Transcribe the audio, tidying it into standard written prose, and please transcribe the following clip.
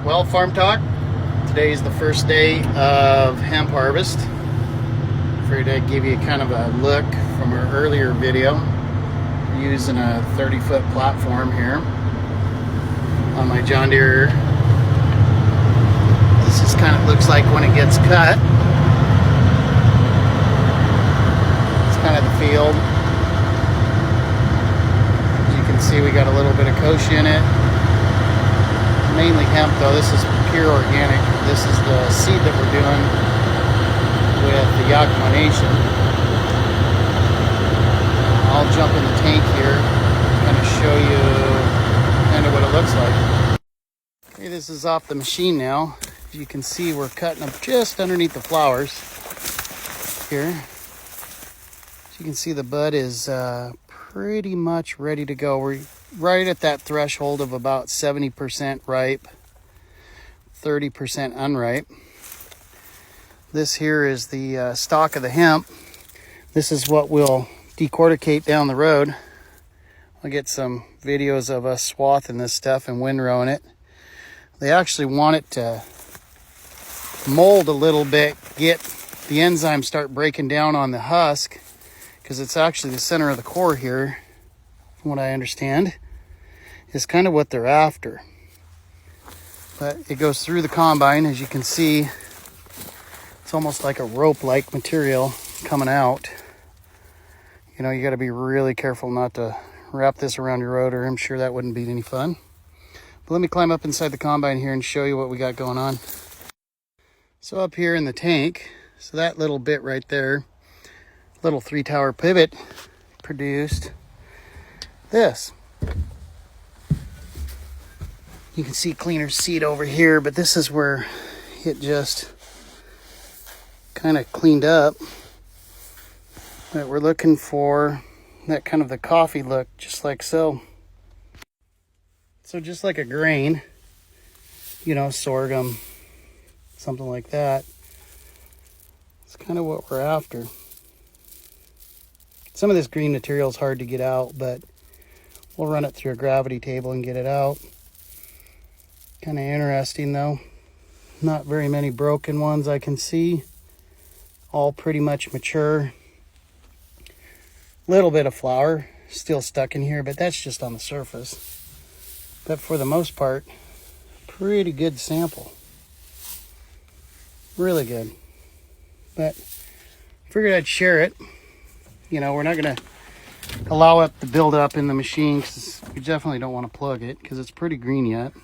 Well, Farm Talk, today is the first day of hemp harvest. Figured I'd give you kind of a look from our earlier video. We're using a 30-foot platform here on my John Deere. This is kind of looks like when it gets cut. It's kind of the field. As you can see, we got a little bit of kochia in it. Mainly hemp though. This is pure organic. This is the seed that we're doing with the Yakima Nation. I'll jump in the tank here and kind of show you kind of what it looks like. Okay, this is off the machine now. As you can see, we're cutting them just underneath the flowers here. As you can see, the bud is pretty much ready to go. We're right at that threshold of about 70% ripe, 30% unripe. This here is the stalk of the hemp. This is what we'll decorticate down the road. I'll get some videos of us swathing this stuff and windrowing it. They actually want it to mold a little bit, get the enzymes start breaking down on the husk, because it's actually the center of the core here, from what I understand, is kind of what they're after. But it goes through the combine. As you can see, it's almost like a rope-like material coming out. You know, you got to be really careful not to wrap this around your rotor. I'm sure that wouldn't be any fun. But let me climb up inside the combine here and show you what we got going on. So up here in the tank, so that little bit right there, little 3-tower pivot, produced this. You can see cleaner seed over here, but this is where it just kind of cleaned up. But we're looking for that kind of the coffee look, just like so. So just like a grain, you know, sorghum, something like that. It's kind of what we're after. Some of this green material is hard to get out, but we'll run it through a gravity table and get it out. Kind of interesting though. Not very many broken ones I can see. All pretty much mature. Little bit of flour still stuck in here, but that's just on the surface. But for the most part, pretty good sample. Really good. But figured I'd share it. You know, we're not going to allow it to build up in the machine because we definitely don't want to plug it because it's pretty green yet.